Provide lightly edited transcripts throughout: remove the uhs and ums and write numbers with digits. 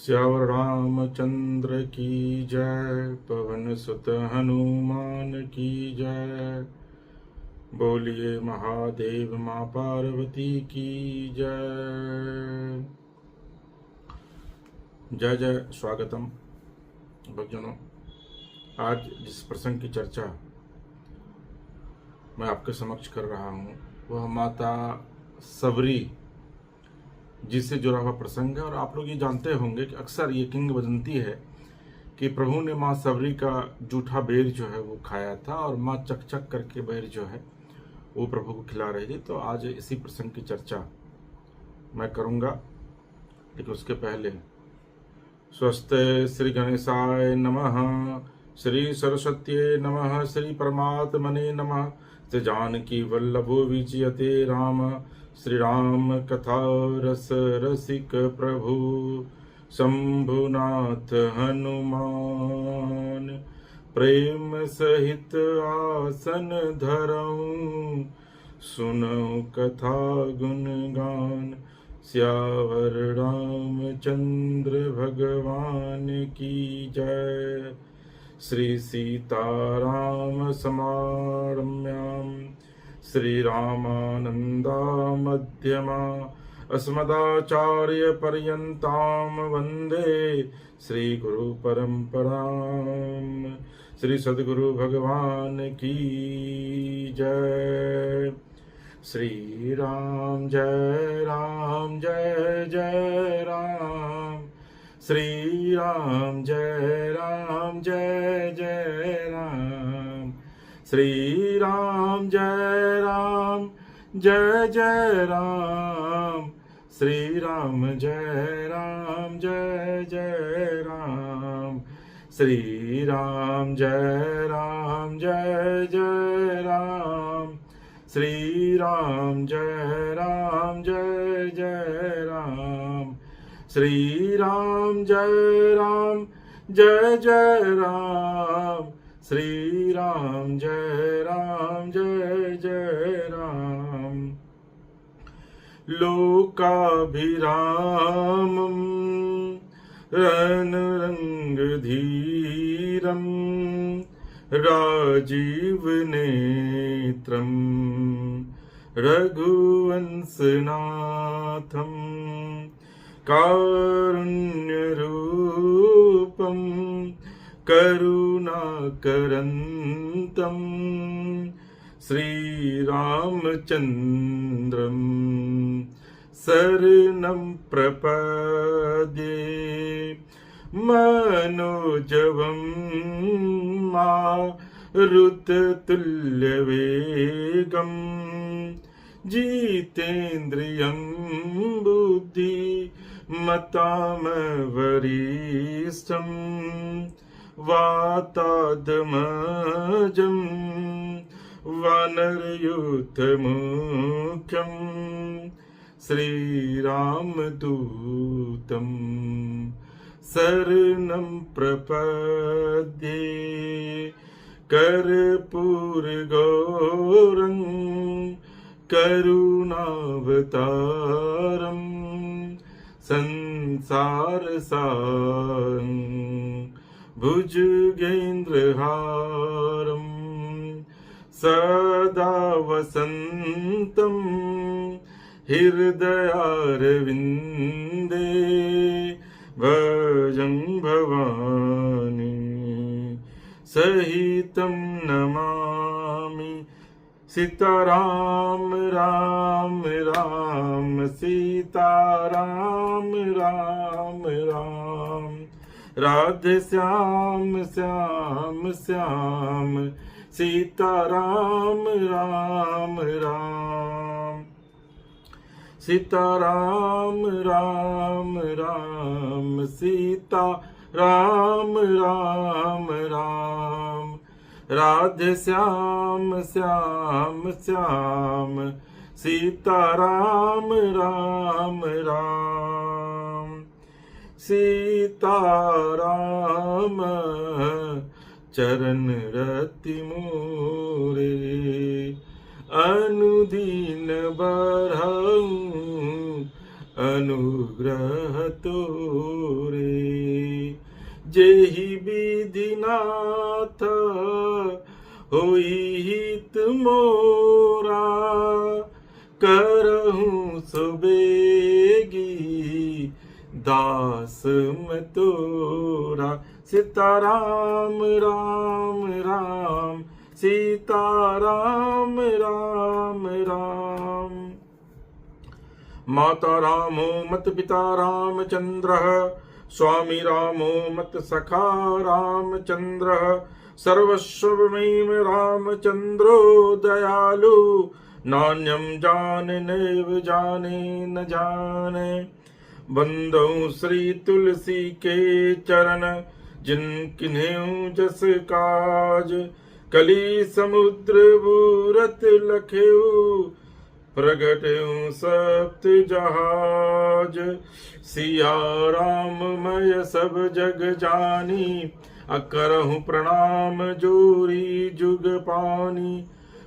श्यावर रामचंद्र की जय। पवन सुत हनुमान की जय। बोलिए महादेव माँ पार्वती की जय। जय जय स्वागतम भक्तजनों। आज जिस प्रसंग की चर्चा मैं आपके समक्ष कर रहा हूँ वह माता सबरी जी से जुड़ा हुआ प्रसंग है। और आप लोग ये जानते होंगे कि अक्सर ये किंवदंती है कि प्रभु ने माँ सबरी का जूठा बेर जो है वो खाया था और माँ चक चक करके बेर जो है वो प्रभु को खिला रही थी। तो आज इसी प्रसंग की चर्चा मैं करूँगा, लेकिन उसके पहले स्वस्ते श्री गणेशाय नमः, श्री सरस्वत्यै नमः, श्री परमात्मने नमः। श्री जानकी वल्लभो विजयते राम, श्री राम कथा रस रसिक प्रभु शंभुनाथ हनुमान। प्रेम सहित आसन धरऊं, सुनऊं कथा गुण गान। श्यावर रामचंद्र भगवान की जय। श्री सीताराम समारम्याम, श्री रामानंदा मध्यमा, अस्मदाचार्य पर्यंताम वंदे श्री गुरु परंपराम। श्री सद्गुरु भगवान की जय। श्री राम जय राम जय जय राम, श्री राम जय राम जय जय राम, श्री राम जय राम जय जय राम, श्री राम जय राम जय जय राम, श्री राम जय राम जय जय राम, श्री राम जय राम जय जय राम, श्री राम जय राम जय जय राम, श्री राम जय राम जय जय राम। लोकाभिरामं रणरङ्गधीरं राजीवनेत्रं रघुवंशनाथं कारुण्यरूपं करुणाकरन्तं श्रीरामचन्द्रं शरणं प्रपद्ये। मनोजवं मारुततुल्यवेगं जितेन्द्रियं बुद्धिमतामवरिष्ठं वातात्मजं वानरयूथमुख्यं श्रीरामदूतं शरणं प्रपद्ये। कर्पूरगौरं करुणावतारं संसारसारं भुजगेन्द्रहारं सदा वसन्तं हृदयारविन्दे भजं भवानी सहितं नमामि। सीताराम राम राम, सीताराम राम राम, राधे श्याम श्याम श्याम, सीताराम राम राम, सीताराम राम राम, सीता राम राम राम, राधे श्याम श्याम श्याम, सीताराम राम राम। सीताराम चरण रति मोरे, अनुदीन बरहऊँ अनुग्रह तोरे। जेहि विधिनाथ होई हित मोरा, करहूं सुबेगी दास मैं तोरा। सीताराम राम राम, सीताराम राम राम। माता रामो मत पिता रामचंद्र, स्वामी रामो मत सखा रामचंद्र। सर्वस्व में रामचंद्रो दयालु, नान्यम जाने नैव जाने न जाने। बंदौ श्री तुलसी के चरण, जिन किन्हें जस काज। कली समुद्र बूरत लखेऊ, प्रगटेऊ सप्त जहाज। सिया राम मय सब जग जानी, अकरहु प्रणाम जोरी जुग पानी।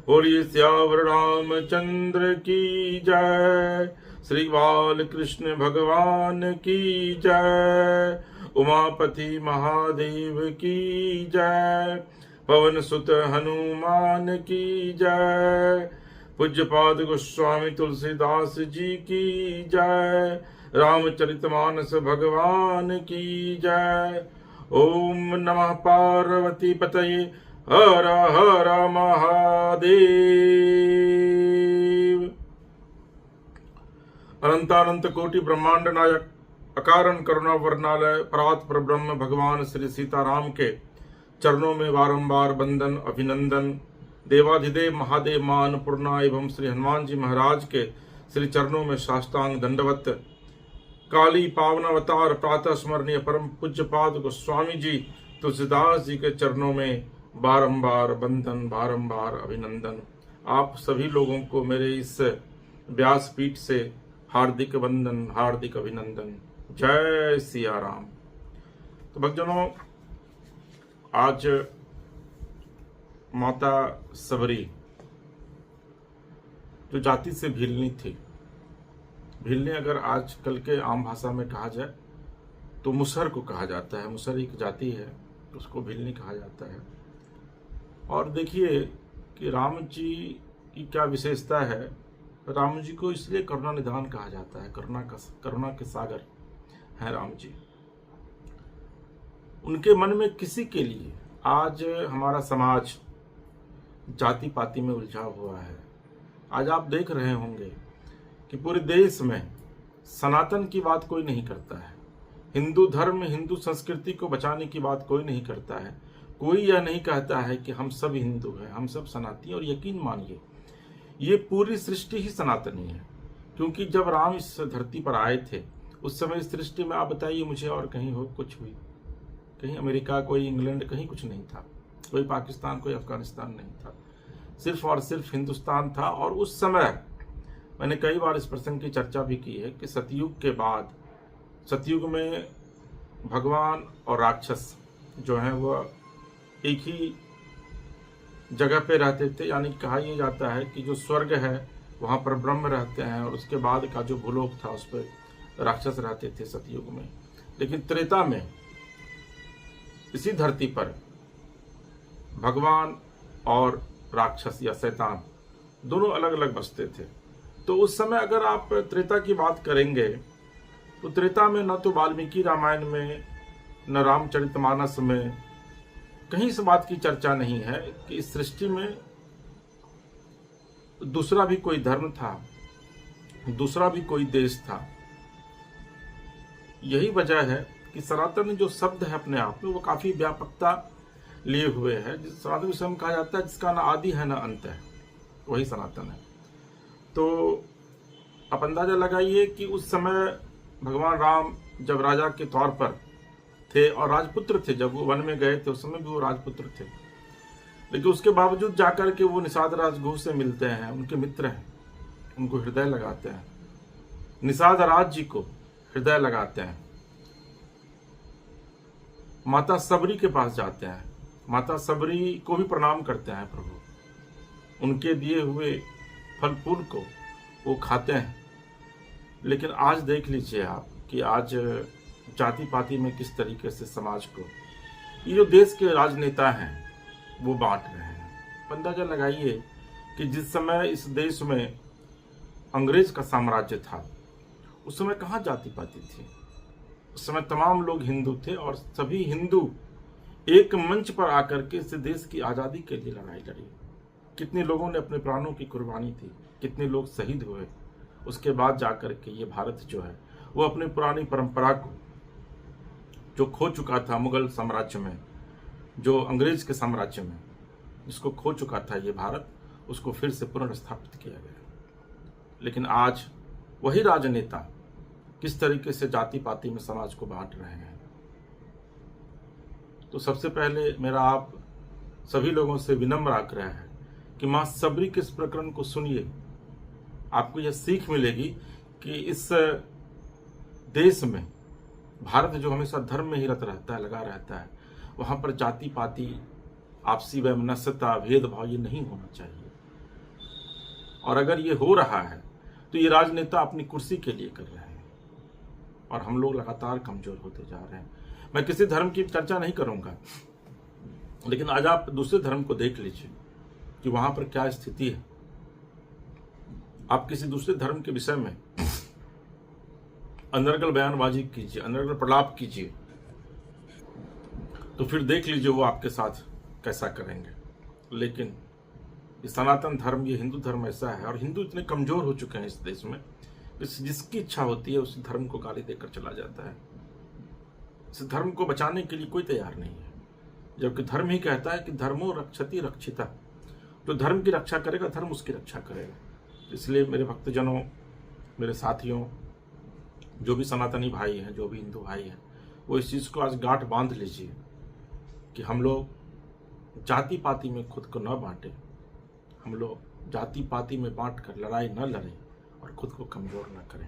बोलिए सियावर रामचंद्र की जय, श्री बाल कृष्ण भगवान की जय। उमापति महादेव की जय, पवन सुत हनुमान की जय। पूज्यपाद गोस्वामी तुलसीदास जी की जय। रामचरितमानस भगवान की जय। ओम नमः पार्वती पतये, हर हर महादेव। अनंतानंत कोटि ब्रह्मांड नायक, अकारण करुणा वर्णालय, परात पर ब्रह्म भगवान श्री सीताराम के चरणों में बारंबार वंदन अभिनंदन। देवाधिदेव महादेव मां अन्नपूर्णा एवं श्री हनुमान जी महाराज के श्री चरणों में साष्टांग दंडवत। काली पावन अवतार प्रातः स्मरणीय परम पूज्यपाद गोस्वामी जी तुलसीदास जी के चरणों में बारंबार वंदन, बारंबार अभिनंदन। आप सभी लोगों को मेरे इस व्यासपीठ से हार्दिक वंदन, हार्दिक अभिनंदन। जय सिया राम। तो भक्तजनों, आज माता सबरी जो जाति से भीलनी थी, भीलनी अगर आजकल के आम भाषा में कहा जाए तो मुसहर को कहा जाता है। मुसहर एक जाति है, उसको भीलनी कहा जाता है। और देखिए कि राम जी की क्या विशेषता है। राम जी को इसलिए करुणा निधान कहा जाता है, करुणा के सागर हैं राम जी। उनके मन में किसी के लिए आज हमारा समाज जाति पाति में उलझा हुआ है। आज आप देख रहे होंगे कि पूरे देश में सनातन की बात कोई नहीं करता है। हिंदू धर्म, हिंदू संस्कृति को बचाने की बात कोई नहीं करता है। कोई यह नहीं कहता है कि हम सब हिंदू हैं, हम सब सनातनी। और यकीन मानिए, ये पूरी सृष्टि ही सनातनी है। क्योंकि जब राम इस धरती पर आए थे, उस समय इस सृष्टि में आप बताइए मुझे और कहीं हो कुछ हुई? कहीं अमेरिका, कोई इंग्लैंड, कहीं कुछ नहीं था। कोई पाकिस्तान, कोई अफगानिस्तान नहीं था। सिर्फ और सिर्फ हिंदुस्तान था। और उस समय मैंने कई बार इस प्रसंग की चर्चा भी की है कि सतयुग के बाद, सतयुग में भगवान और राक्षस जो हैं वह एक ही जगह पे रहते थे। यानी कहा यह जाता है कि जो स्वर्ग है वहाँ पर ब्रह्म रहते हैं, और उसके बाद का जो भूलोक था उस पर राक्षस रहते थे सतयुग में। लेकिन त्रेता में इसी धरती पर भगवान और राक्षस या शैतान दोनों अलग अलग बसते थे। तो उस समय अगर आप त्रेता की बात करेंगे तो त्रेता में न तो वाल्मीकि रामायण में, न रामचरितमानस में कहीं इस बात की चर्चा नहीं है कि इस सृष्टि में दूसरा भी कोई धर्म था, दूसरा भी कोई देश था। यही वजह है कि सनातन जो शब्द है अपने आप में वो काफी व्यापकता लिए हुए है। जिस सनातन विषय कहा जाता है जिसका ना आदि है ना अंत है, वही सनातन है। तो आप अंदाजा लगाइए कि उस समय भगवान राम जब राजा के तौर पर थे और राजपुत्र थे, जब वो वन में गए थे उस समय भी वो राजपुत्र थे। लेकिन उसके बावजूद जाकर के वो निषाद राजगुह से मिलते हैं, उनके मित्र हैं, उनको हृदय लगाते हैं, निषाद राज जी को हृदय लगाते हैं, माता सबरी के पास जाते हैं, माता सबरी को भी प्रणाम करते हैं प्रभु, उनके दिए हुए फल फूल को वो खाते हैं। लेकिन आज देख लीजिए आप कि आज जाति पाति में किस तरीके से समाज को ये जो देश के राजनेता हैं वो बांट रहे हैं। अंदाजा लगाइए कि जिस समय इस देश में अंग्रेज का साम्राज्य था उस समय कहाँ जाति पाति थी। उस समय तमाम लोग हिंदू थे और सभी हिंदू एक मंच पर आकर के इस देश की आज़ादी के लिए लड़ाई लड़ी। कितने लोगों ने अपने प्राणों की कुर्बानी दी, कितने लोग शहीद हुए। उसके बाद जाकर के ये भारत जो है वो अपनी पुरानी परंपरा को जो खो चुका था मुगल साम्राज्य में, जो अंग्रेज के साम्राज्य में जिसको खो चुका था ये भारत, उसको फिर से पुनर्स्थापित किया गया। लेकिन आज वही राजनेता किस तरीके से जाति पाति में समाज को बांट रहे हैं। तो सबसे पहले मेरा आप सभी लोगों से विनम्र आग्रह है कि मां सबरी के इस प्रकरण को सुनिए। आपको यह सीख मिलेगी कि इस देश में भारत जो हमेशा धर्म में ही रत रहता है, लगा रहता है, वहां पर जाति पाति, आपसी वैमनस्यता, भेदभाव ये नहीं होना चाहिए। और अगर ये हो रहा है तो ये राजनेता अपनी कुर्सी के लिए कर रहे हैं और हम लोग लगातार कमजोर होते जा रहे हैं। मैं किसी धर्म की चर्चा नहीं करूंगा, लेकिन आज आप दूसरे धर्म को देख लीजिए कि वहां पर क्या स्थिति है। आप किसी दूसरे धर्म के विषय में अनर्गल बयानबाजी कीजिए, अनर्गल प्रलाप कीजिए, तो फिर देख लीजिए वो आपके साथ कैसा करेंगे। लेकिन ये सनातन धर्म, ये हिंदू धर्म ऐसा है और हिंदू इतने कमजोर हो चुके हैं इस देश में, जिसकी इच्छा होती है उस धर्म को गाली देकर चला जाता है। इस धर्म को बचाने के लिए कोई तैयार नहीं है, जबकि धर्म ही कहता है कि धर्मो रक्षति रक्षिता। जो धर्म की रक्षा करेगा धर्म उसकी रक्षा करेगा। इसलिए मेरे भक्तजनों, मेरे साथियों, जो भी सनातनी भाई हैं, जो भी हिंदू भाई हैं, वो इस चीज़ को आज गांठ बांध लीजिए कि हम लोग जाति पाति में खुद को न बांटें, हम लोग जाति पाति में बांट कर लड़ाई न लड़ें और खुद को कमजोर न करें।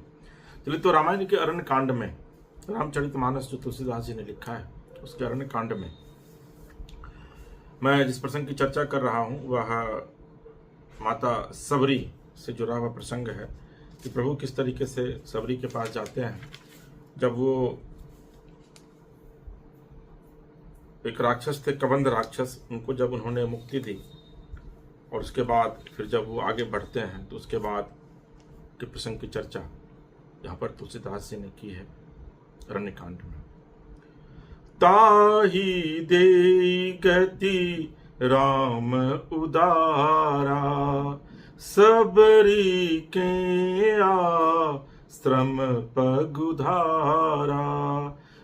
चलिए, तो रामायण के अरण्य कांड में, रामचरितमानस जो तुलसीदास जी ने लिखा है उसके अरण्य कांड में मैं जिस प्रसंग की चर्चा कर रहा हूँ वह माता सबरी से जुड़ा हुआ प्रसंग है कि प्रभु किस तरीके से सबरी के पास जाते हैं। जब वो एक राक्षस थे, कबंध राक्षस, उनको जब उन्होंने मुक्ति दी और उसके बाद फिर जब वो आगे बढ़ते हैं तो उसके बाद के प्रसंग की चर्चा यहाँ पर तुलसीदास जी ने की है अरण्य कांड में। ताही दे गति राम उदारा, सबरी के आश्रम पगुधारा।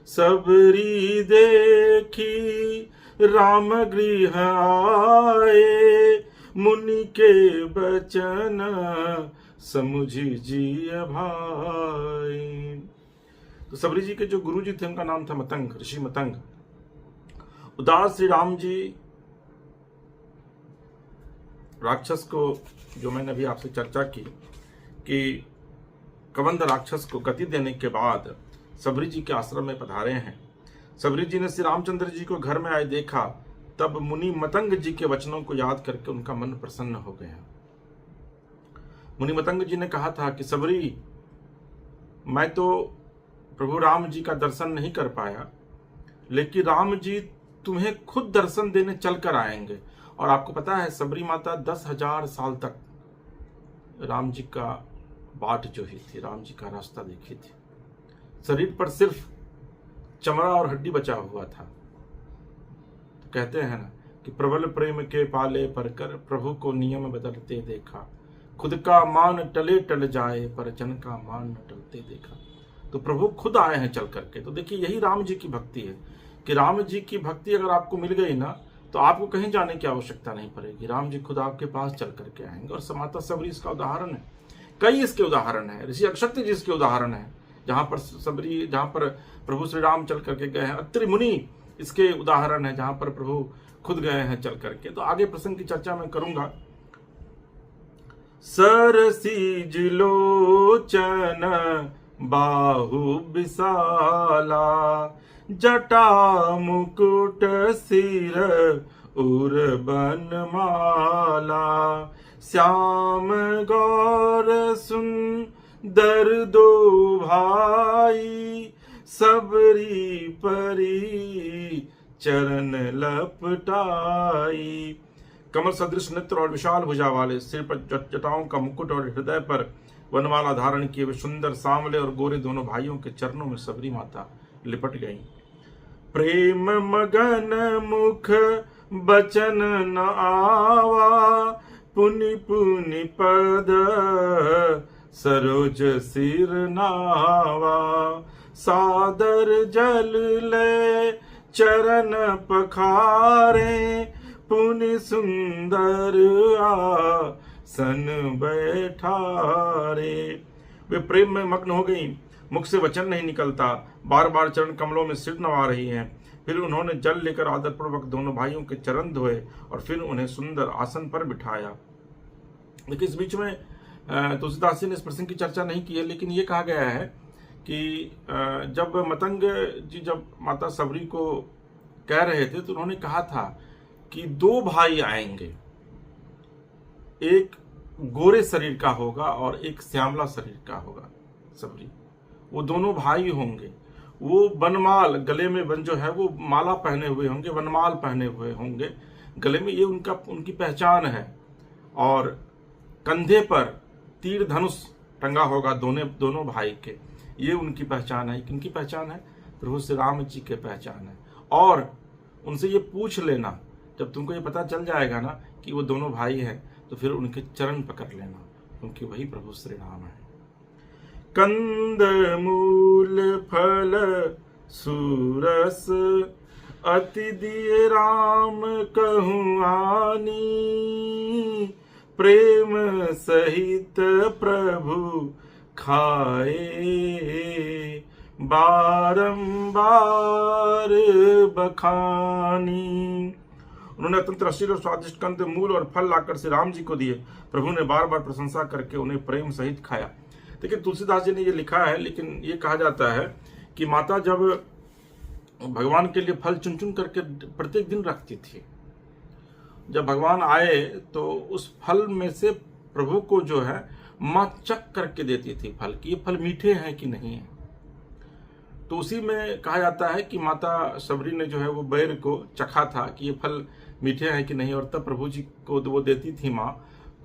सबरी देखी राम गृह आए, मुनि के बचन समुझी जिय भाई। तो सबरी जी के जो गुरु जी थे उनका नाम था मतंग, ऋषि मतंग। उदास श्री राम जी राक्षस को, जो मैंने अभी आपसे चर्चा की कि कबंध राक्षस को गति देने के बाद सबरी जी के आश्रम में पधारे हैं। सबरी जी ने श्री रामचंद्र जी को घर में आए देखा, तब मुनि मतंग जी के वचनों को याद करके उनका मन प्रसन्न हो गया। मुनि मतंग जी ने कहा था कि सबरी, मैं तो प्रभु राम जी का दर्शन नहीं कर पाया, लेकिन राम जी तुम्हें खुद दर्शन देने चल कर आएंगे। और आपको पता है सबरी माता 10,000 साल तक राम जी का बाट जो ही थी, राम जी का रास्ता देखी थी। शरीर पर सिर्फ चमड़ा और हड्डी बचा हुआ था। तो कहते हैं ना कि प्रबल प्रेम के पाले पर कर, प्रभु को नियम बदलते देखा। खुद का मान टले टल जाए, पर जन का मान न टलते देखा। तो प्रभु खुद आए हैं चल करके। तो देखिए, यही राम जी की भक्ति है कि राम जी की भक्ति अगर आपको मिल गई ना तो आपको कहीं जाने की आवश्यकता नहीं पड़ेगी। राम जी खुद आपके पास चल करके आएंगे। और माता सबरी इसका उदाहरण है। कई इसके उदाहरण है। ऋषि अक्षत्य जी इसके उदाहरण है, जहां पर सबरी, जहां पर प्रभु श्री राम चल करके गए हैं। अत्रि मुनि इसके उदाहरण है, जहां पर प्रभु खुद गए हैं चल करके। तो आगे प्रसंग की चर्चा मैं करूंगा। सरसीज लोचन बाहु विशाला, जटा मुकुट सिर उर बनमाला। श्याम गौर सुंदर दो भाई, सबरी परी चरण लपटाई। कमल सदृश नेत्र और विशाल भुजा वाले, सिर पर जटाओं का मुकुट और हृदय पर वनमाला धारण किए वे सुंदर सांवले और गोरे दोनों भाइयों के चरणों में सबरी माता लिपट गईं। प्रेम मगन मुख बचन न आवा, पुनि पुनि पद सरोज सिर नावा। सादर जल ले चरण पखारे, पुनि सुंदर आसन बैठारे। वे प्रेम में मग्न हो गईं, मुख से वचन नहीं निकलता, बार बार चरण कमलों में सिर नवा रही हैं। फिर उन्होंने जल लेकर आदरपूर्वक दोनों भाइयों के चरण धोए और फिर उन्हें सुंदर आसन पर बिठाया। देखिए, इस बीच में तुलसीदास जी ने इस प्रसंग की चर्चा नहीं की है, लेकिन ये कहा गया है कि जब मतंग जी जब माता सबरी को कह रहे थे तो उन्होंने कहा था कि दो भाई आएंगे, एक गोरे शरीर का होगा और एक श्यामला शरीर का होगा। सबरी, वो दोनों भाई होंगे। वो बनमाल गले में जो है वो माला पहने हुए होंगे, वनमाल पहने हुए होंगे गले में, ये उनकी पहचान है। और कंधे पर तीर धनुष टंगा होगा दोनों भाई के, ये उनकी पहचान है। किनकी पहचान है? प्रभु श्री राम जी के पहचान है। और उनसे ये पूछ लेना, जब तुमको ये पता चल जाएगा ना कि वो दोनों भाई हैं, तो फिर उनके चरण पकड़ लेना, क्योंकि वही प्रभु श्री राम है। कंद मूल फल सूरस, अति दिए राम कहूँ आनी। प्रेम सहित प्रभु खाए, बारंबार बखानी। उन्होंने अत्यंत रसीले और स्वादिष्ट कंद मूल और फल लाकर श्री राम जी को दिए। प्रभु ने बार बार प्रशंसा करके उन्हें प्रेम सहित खाया। देखिए, तुलसीदास जी ने ये लिखा है, लेकिन ये कहा जाता है कि माता जब भगवान के लिए फल चुन चुन करके प्रत्येक दिन रखती थी, जब भगवान आए तो उस फल में से प्रभु को जो है माँ चख करके देती थी फल कि ये फल मीठे हैं कि नहीं है। तो उसी में कहा जाता है कि माता सबरी ने जो है वो बैर को चखा था कि ये फल मीठे हैं कि नहीं, और तब प्रभु जी को वो देती थी माँ,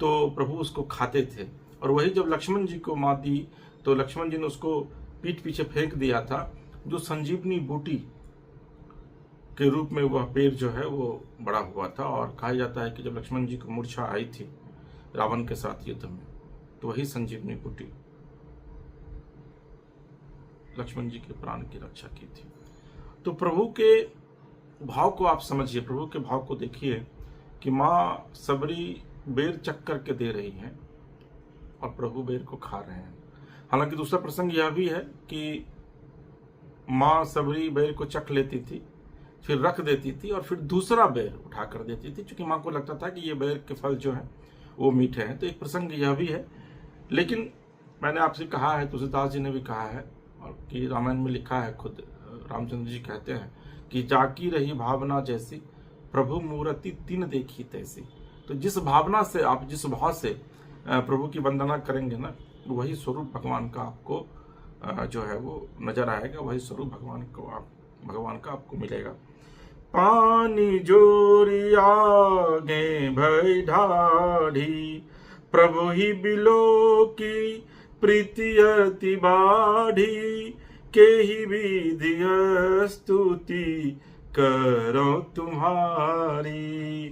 तो प्रभु उसको खाते थे। और वही जब लक्ष्मण जी को माँ दी तो लक्ष्मण जी ने उसको पीठ पीछे फेंक दिया था, जो संजीवनी बूटी के रूप में वह पेड़ जो है वो बड़ा हुआ था। और कहा जाता है कि जब लक्ष्मण जी को मूर्छा आई थी रावण के साथ युद्ध में, तो वही संजीवनी बूटी लक्ष्मण जी के प्राण की रक्षा की थी। तो प्रभु के भाव को आप समझिए, प्रभु के भाव को देखिए कि माँ सबरी बेर चख करके दे रही हैं और प्रभु बेर को खा रहे हैं। हालांकि दूसरा प्रसंग यह भी है कि माँ सबरी बेर को चख लेती थी, फिर रख देती थी और फिर दूसरा बेर उठा कर देती थी, क्योंकि माँ को लगता था कि ये बेर के फल जो हैं वो मीठे हैं। तो एक प्रसंग यह भी है। लेकिन मैंने आपसे कहा है, तुलसीदास जी ने भी कहा है, और कि रामायण में लिखा है, खुद रामचंद्र जी कहते हैं कि जाकी रही भावना जैसी, प्रभु मूर्ति तीन देखी तैसी। तो जिस भावना से आप, जिस भाव से प्रभु की वंदना करेंगे ना, वही स्वरूप भगवान का आपको जो है वो नजर आएगा, वही स्वरूप भगवान का आपको मिलेगा। पानी जोरी आगे भई ढाढ़ी, प्रभु ही बिलो की प्रीति अति बाढ़ी। के ही विधि स्तुति करो तुम्हारी,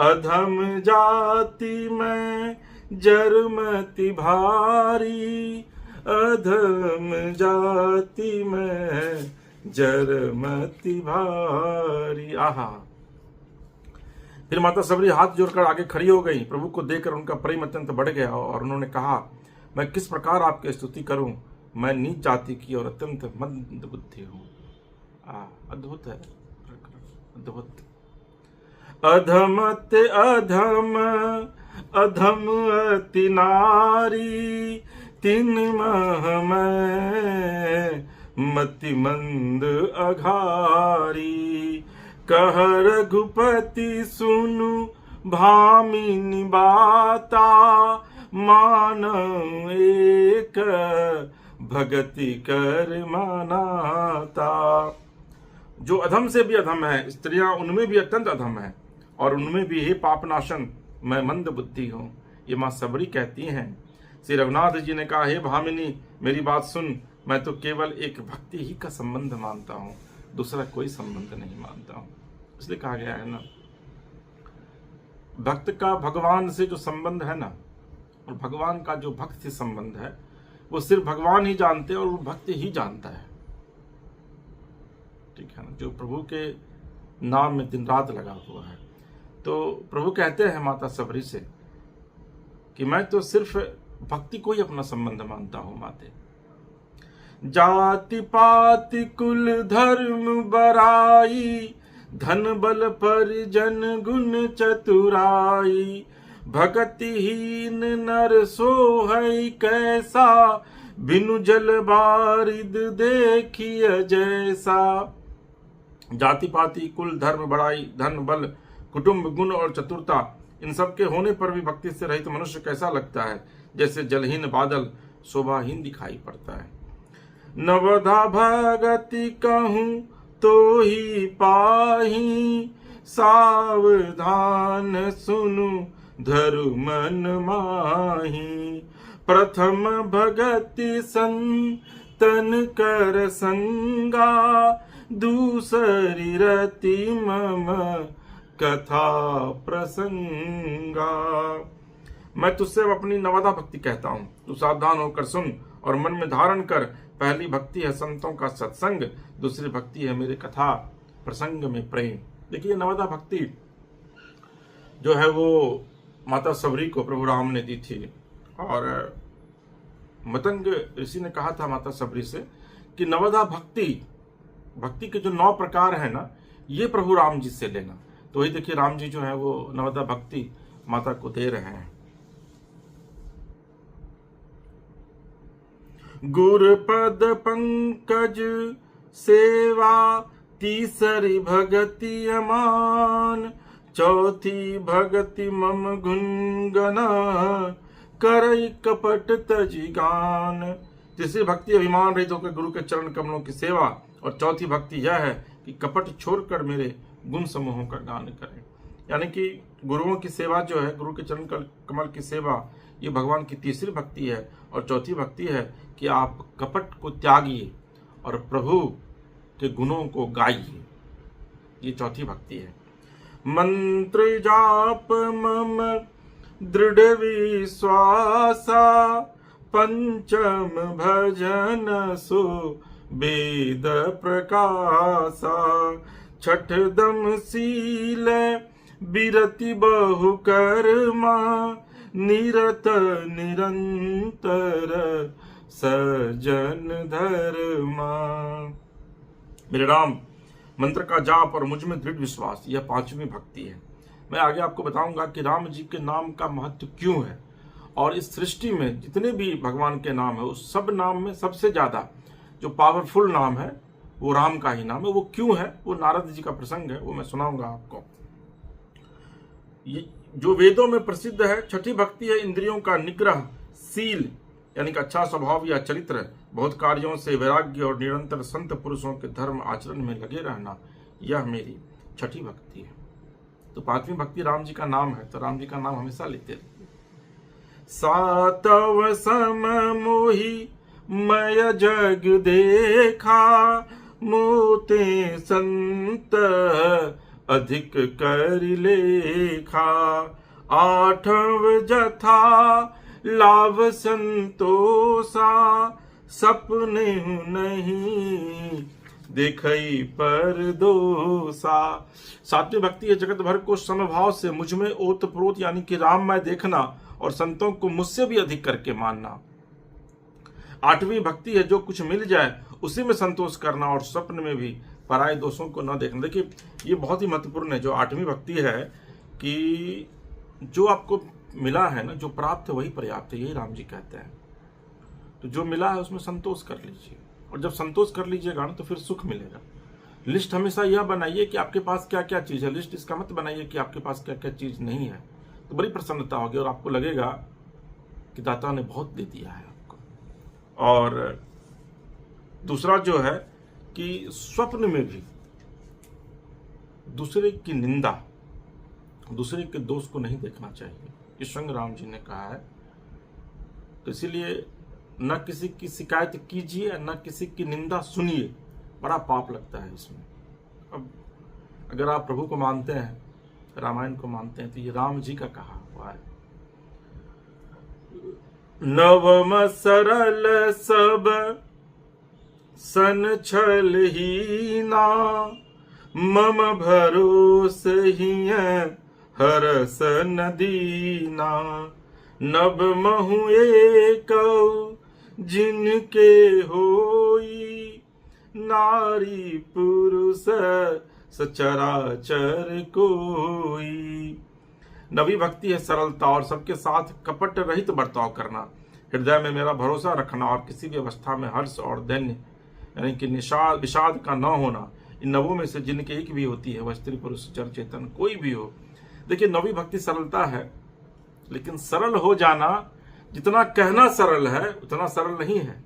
अधम जाति में जरमति भारी। अधम जाति में जरमति भारी। आहा। फिर माता सबरी हाथ जोड़कर आगे खड़ी हो गई। प्रभु को देखकर उनका प्रेम अत्यंत बढ़ गया और उन्होंने कहा, मैं किस प्रकार आपकी स्तुति करूं, मैं नीच जाति की और अत्यंत मंद बुद्धि हूं। अद्भुत है, अद्भुत। अधमत अधम अधम अति नारी, तीन मह में मति मंद अघारी। कह रघुपति सुनु भामिनी बाता, मान एक भगति कर मानाता। जो अधम से भी अधम है, स्त्रियां उनमें भी अत्यंत अधम है, और उनमें भी हे पापनाशन मैं मंद बुद्धि हूँ, ये माँ सबरी कहती हैं। श्री रघुनाथ जी ने कहा, हे भामिनी मेरी बात सुन, मैं तो केवल एक भक्ति ही का संबंध मानता हूँ, दूसरा कोई संबंध नहीं मानता हूँ। इसलिए कहा गया है ना, भक्त का भगवान से जो संबंध है ना, और भगवान का जो भक्त से संबंध है, वो सिर्फ भगवान ही जानते हैं और वो भक्त ही जानता है। ठीक है ना, जो प्रभु के नाम में दिन रात लगा हुआ है। तो प्रभु कहते हैं माता सबरी से कि मैं तो सिर्फ भक्ति को ही अपना संबंध मानता हूं माते। जाति पाति कुल धर्म बराई, धन बल परिजन गुण चतुराई, भगतिहीन नर सोहै कैसा, बिनु जल बारिद देखिय जैसा। जाति पाति कुल धर्म बड़ाई, धन बल कुटुंब गुण और चतुरता, इन सब के होने पर भी भक्ति से रहित मनुष्य कैसा लगता है, जैसे जलहीन बादल शोभाहीन दिखाई पड़ता है। नवधा भगति कहूं तो ही पाही, सावधान सुनु धरु मन माही। प्रथम भगति संतन कर संगा, दूसरी रति मम कथा प्रसंगा। मैं तुझसे अपनी नवधा भक्ति कहता हूँ, तू सावधान होकर सुन और मन में धारण कर। पहली भक्ति है संतों का सत्संग, दूसरी भक्ति है मेरे कथा प्रसंग में प्रेम। देखिए नवधा भक्ति जो है वो माता सबरी को प्रभु राम ने दी थी, और मतंग ऋषि ने कहा था माता सबरी से कि नवधा भक्ति के जो 9 प्रकार है ना, ये प्रभु राम जी से लेना। तो वही देखिए राम जी जो है वो नवधा भक्ति माता को दे रहे हैं। गुरुपद पंकज सेवा, तीसरी भगति अमान, चौथी भगति मम गुणगना, करई कपट तजी गान। तीसरी भक्ति अभिमान रहित होकर गुरु के चरण कमलों की सेवा, और चौथी भक्ति यह है कि कपट छोड़कर मेरे गुण समूहों का गान करें। यानी कि गुरुओं की सेवा जो है, गुरु के चरण कमल की सेवा, ये भगवान की तीसरी भक्ति है। और चौथी भक्ति है कि आप कपट को त्यागिए और प्रभु के गुणों को गाइए, ये चौथी भक्ति है। मंत्र जाप मम दृढ़ विश्वासा, पंचम भजन सो वेद प्रकाशा, छठ दम शील बिरति बहु कर्मा, निरत निरंतर सजन धर्मा। मेरे राम मंत्र का जाप और मुझ में दृढ़ विश्वास, यह पांचवी भक्ति है। मैं आगे आपको बताऊंगा कि राम जी के नाम का महत्व क्यों है, और इस सृष्टि में जितने भी भगवान के नाम है उस सब नाम में सबसे ज्यादा जो पावरफुल नाम है वो राम का ही नाम है। वो क्यों है, वो नारद जी का प्रसंग है, वो मैं सुनाऊंगा आपको। ये जो वेदों में प्रसिद्ध है। छठी भक्ति है इंद्रियों का निग्रह, शील यानी कि अच्छा स्वभाव या चरित्र, बहुत कार्यों से वैराग्य और निरंतर संत पुरुषों के धर्म आचरण में लगे रहना, यह मेरी छठी भक्ति है। तो पांचवी भक्ति राम जी का नाम है, तो राम जी का नाम हमेशा लेते रहिए। सातव सम मोहि मय जग देखा, मोते संत अधिक कर लेखा, आठव जथा लाभ संतोषा, सपने नहीं देखई पर दोषा। सातवीं भक्ति है जगत भर को समभाव से मुझ में ओतप्रोत यानी कि राम मैं देखना, और संतों को मुझसे भी अधिक करके मानना। आठवीं भक्ति है जो कुछ मिल जाए उसी में संतोष करना, और स्वप्न में भी पराये दोषों को न देखना। देखिए ये बहुत ही महत्वपूर्ण है। जो आठवीं भक्ति है कि जो आपको मिला है ना, जो प्राप्त है वही पर्याप्त है, यही राम जी कहते हैं। तो जो मिला है उसमें संतोष कर लीजिए, और जब संतोष कर लीजिएगा ना तो फिर सुख मिलेगा। लिस्ट हमेशा यह बनाइए कि आपके पास क्या क्या चीज है, लिस्ट इसका मत बनाइए कि आपके पास क्या क्या चीज नहीं है, तो बड़ी प्रसन्नता होगी और आपको लगेगा कि दाता ने बहुत दे दिया है आपको। और दूसरा जो है कि स्वप्न में भी दूसरे की निंदा, दूसरे के दोष को नहीं देखना चाहिए, ये स्वयं राम जी ने कहा है। तो इसीलिए न किसी की शिकायत कीजिए, न किसी की निंदा सुनिए, बड़ा पाप लगता है इसमें। अब अगर आप प्रभु को मानते हैं, रामायण को मानते हैं, तो ये राम जी का कहा हुआ है। नवम सरल सब सन छल हीना, मम भरोस हिय हरस न दीना। नभ महु एकौ जिनके होई, नारी पुरुष सचराचर कोई। नवी भक्ति है सरलता और सबके साथ कपट रहित बर्ताव करना, हृदय में मेरा भरोसा रखना और किसी भी अवस्था में हर्ष और दैन्य यानी कि विषाद का न होना। इन नवों में से जिनके एक भी होती है, वह स्त्री पुरुष जड़ चेतन कोई भी हो। देखिए, नवी भक्ति सरलता है, लेकिन सरल हो जाना जितना कहना सरल है उतना सरल नहीं है।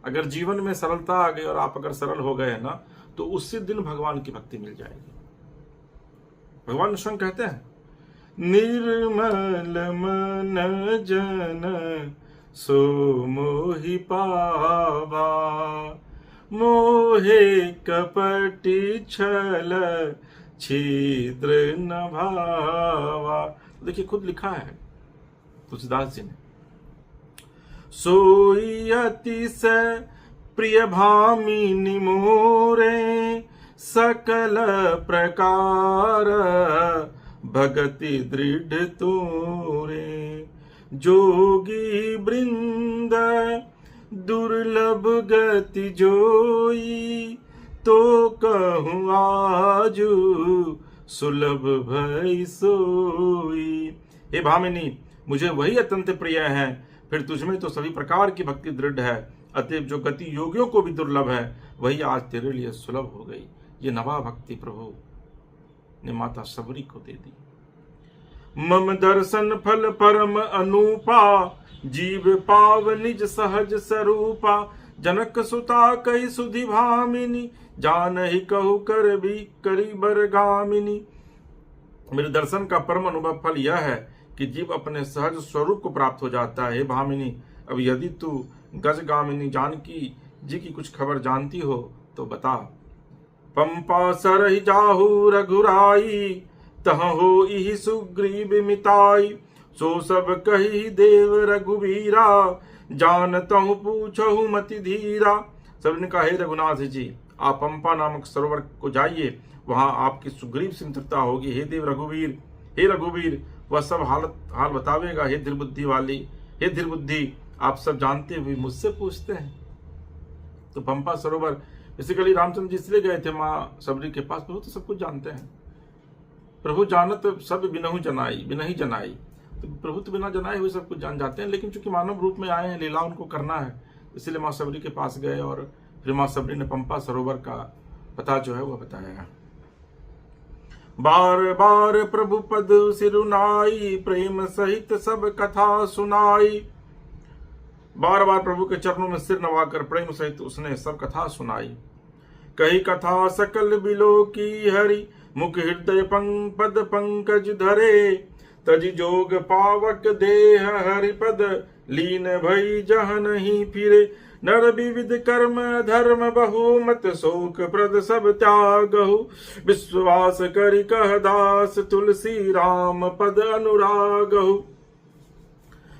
अगर जीवन में सरलता आ गई और आप अगर सरल हो गए ना, तो उसी दिन भगवान की भक्ति मिल जाएगी। भगवान स्वयं कहते हैं, निर्मल मन जन सो मोहि पावा, मोहे कपटी छल छिद्र न भावा। देखिए, खुद लिखा है तुलसीदास जी ने, सोई अतिशय प्रिय भामिनी मोरे, सकल प्रकार भगति दृढ़ तोरे। जोगी वृंद दुर्लभ गति जोई, तो कहूँ आजू सुलभ भई सोई। हे भामिनी, मुझे वही अत्यंत प्रिय है, फिर तुझमें तो सभी प्रकार की भक्ति दृढ़ है, अतएव जो गति योगियों को भी दुर्लभ है, वही आज तेरे लिए सुलभ हो गई। ये नवा भक्ति प्रभु ने माता सबरी को दे दी। मम दर्शन फल परम अनूपा, जीव पाव निज सहज स्वरूपा। जनक सुता कही सुधि भामिनी, जान ही कहु कर भी करी बरगामिनी। मेरे दर्शन का परम अनुभव फल यह है कि जीव अपने सहज स्वरूप को प्राप्त हो जाता है। हे भामिनी, अब यदि तू गजगामिनी जानकी जी की कुछ खबर जानती हो तो बता। पंपा सरहि जाहु रघुराई, तह हो इहि सुग्रीव मिताई। सो सब कही देव रघुवीरा, जानतहु पूछहु मति धीरा। सबने कहा, हे रघुनाथ जी, आप पंपा नामक सरोवर को जाइए, वहां आपकी सुग्रीव से मित्रता होगी। हे देव रघुवीर, हे रघुवीर, वह सब हाल बतावेगा। हे धीरबुद्धि वाली, हे धीरबुद्धि, आप सब जानते हुए मुझसे पूछते हैं। तो पंपा सरोवर बेसिकली रामचंद्र जी इसलिए गए थे माँ सबरी के पास। प्रभु तो सब कुछ जानते हैं, प्रभु जानत सब बिनहु जनाई, बिनही जनाई। तो प्रभु तो बिना जनाए हुए सब कुछ जान जाते हैं, लेकिन चूंकि मानव रूप में आए हैं, लीला उनको करना है, इसलिए माँ सबरी के पास गए और फिर माँ सबरी ने पंपा सरोवर का पता जो है वह बताया। बार बार प्रभु पद सिरुनाई, प्रेम सहित सब कथा सुनाई। बार बार प्रभु के चरणों में सिर नवाकर प्रेम सहित उसने सब कथा सुनाई। कही कथा सकल बिलो की हरि, मुख हृदय पद पंकज धरे। तज जोग पावक देह हरिपद, लीन भई जह नहीं फिरे। नर विविध कर्म धर्म बहुमत, शोक प्रद सब त्यागहु। विश्वास करि कह दास, तुलसी राम पद अनुरागहु।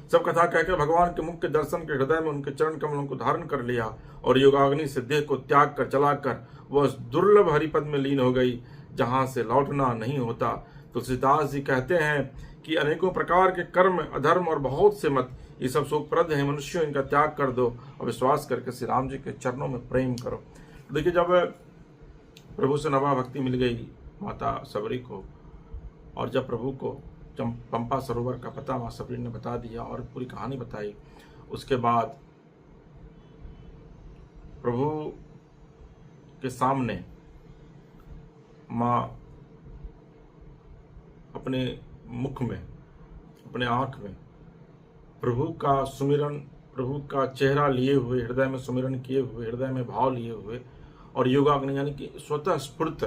सब कथा कहकर भगवान के मुख के दर्शन के हृदय में उनके चरण कमलों को धारण कर लिया और योगाग्नि से देह को त्याग कर जलाकर वह दुर्लभ हरिपद में लीन हो गई, जहां से लौटना नहीं होता। तुलसीदास जी कहते हैं कि अनेकों प्रकार के कर्म, अधर्म और बहुत से मत, ये सब शोकप्रद है मनुष्यों, इनका त्याग कर दो और विश्वास करके श्री राम जी के चरणों में प्रेम करो। देखिए, जब प्रभु से नवा भक्ति मिल गई माता सबरी को, और जब प्रभु को पंपा सरोवर का पता माँ सबरी ने बता दिया और पूरी कहानी बताई, उसके बाद प्रभु के सामने माँ अपने मुख में, अपने आंख में प्रभु का सुमिरन प्रभु का चेहरा लिए हुए, हृदय में सुमिरन किए हुए, हृदय में भाव लिए हुए, और योगाग्नि यानी कि स्वतः स्फूर्त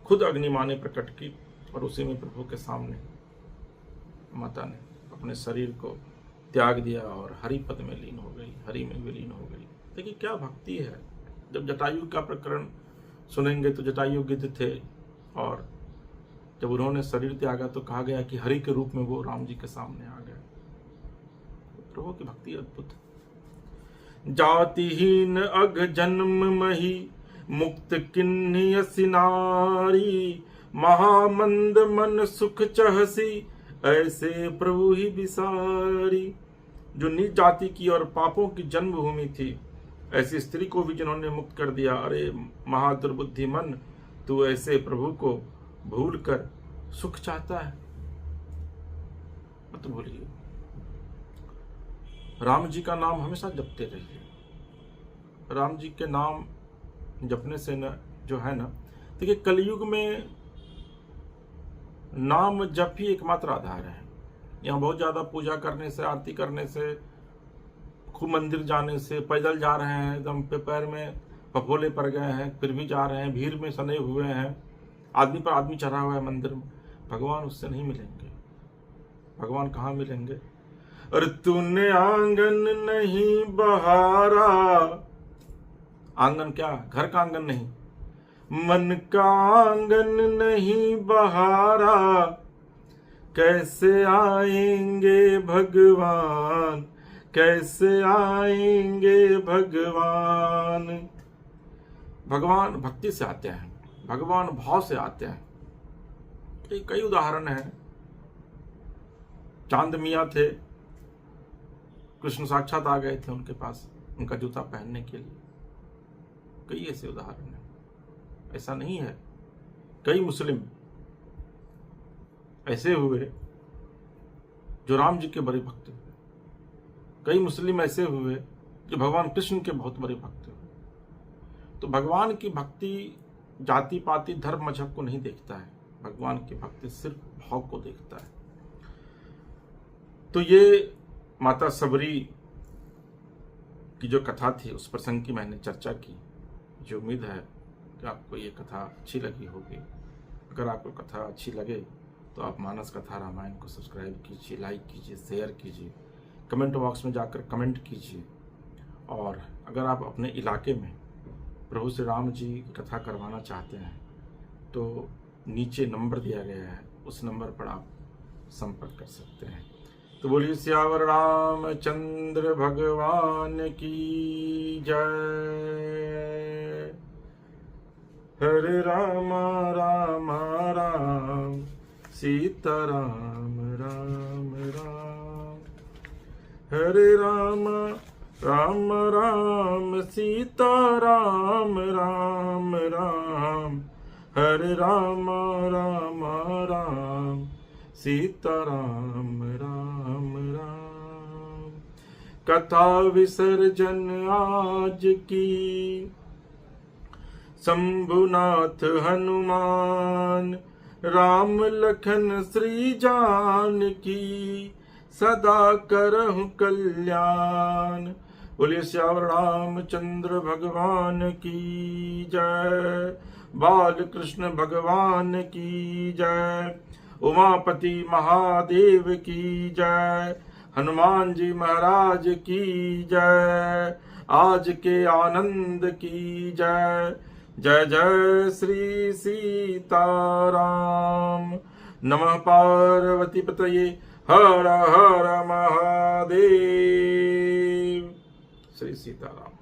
खुद अग्नि माँ ने प्रकट की, और उसी में प्रभु के सामने माता ने अपने शरीर को त्याग दिया और हरि पद में लीन हो गई, हरि में विलीन हो गई। देखिए क्या भक्ति है। जब जटायु का प्रकरण सुनेंगे तो जटायु गिद्ध थे, और जब उन्होंने शरीर त्यागा तो कहा गया कि हरि के रूप में वो राम जी के सामने आ गए। प्रभु की भक्ति अद्भुत है। जातिहीन अघ जन्म मही मुक्त किन्नी नारी, महामंद मन सुख चहसी ऐसे प्रभु ही बिसारी। जो नीच जाति की और पापों की जन्मभूमि थी, ऐसी स्त्री को भी जिन्होंने मुक्त कर दिया। अरे महादुर्बुद्धि मन, तू ऐसे प्रभु को भूल कर सुख चाहता है, मत भूलिए। राम जी का नाम हमेशा जपते रहिए। राम जी के नाम जपने से न जो है ना, देखिए कलयुग में नाम जप ही एकमात्र आधार है। यहाँ बहुत ज्यादा पूजा करने से, आरती करने से, खूब मंदिर जाने से, पैदल जा रहे हैं, एकदम पैर में फफोले पड़ गए हैं, फिर भी जा रहे हैं, भीड़ में सने हुए हैं, आदमी पर आदमी चढ़ा हुआ है मंदिर में, भगवान उससे नहीं मिलेंगे। भगवान कहाँ मिलेंगे? अरे तूने आंगन नहीं बहारा, आंगन क्या, घर का आंगन नहीं, मन का आंगन नहीं बहारा, कैसे आएंगे भगवान, कैसे आएंगे भगवान। भगवान भक्ति से आते हैं, भगवान भाव से आते हैं। कई उदाहरण हैं। चांद मियाँ थे, कृष्ण साक्षात आ गए थे उनके पास उनका जूता पहनने के लिए। कई ऐसे उदाहरण हैं। ऐसा नहीं है, कई मुस्लिम ऐसे हुए जो राम जी के बड़े भक्त हुए। कई मुस्लिम ऐसे हुए जो भगवान कृष्ण के बहुत बड़े भक्त हुए। तो भगवान की भक्ति जाति पाति धर्म मजहब को नहीं देखता है, भगवान की भक्ति सिर्फ भाव को देखता है। तो ये माता सबरी की जो कथा थी, उस प्रसंग की मैंने चर्चा की। मुझे उम्मीद है कि आपको ये कथा अच्छी लगी होगी। अगर आपको कथा अच्छी लगे तो आप मानस कथा रामायण को सब्सक्राइब कीजिए, लाइक कीजिए, शेयर कीजिए, कमेंट बॉक्स में जाकर कमेंट कीजिए। और अगर आप अपने इलाके में प्रभु श्री राम जी की कथा करवाना चाहते हैं तो नीचे नंबर दिया गया है, उस नंबर पर आप संपर्क कर सकते हैं। तो बोलिए सियावर रामचंद्र भगवान की जय। हरे राम राम राम सीता राम राम राम, हरे राम राम राम सीता राम राम राम, हरे राम राम राम सीता राम राम राम। कथा विसर्जन आज की शंभुनाथ हनुमान, राम लखन श्री जानकी सदा करहु कल्याण। बोलिए श्याम रामचंद्र भगवान की जय, बाल कृष्ण भगवान की जय, उमापति महादेव की जय, हनुमान जी महाराज की जय, आज के आनंद की जय। जय जय श्री सीताराम। नमः पार्वती पतये, हर हर महादेव। श्री सीताराम।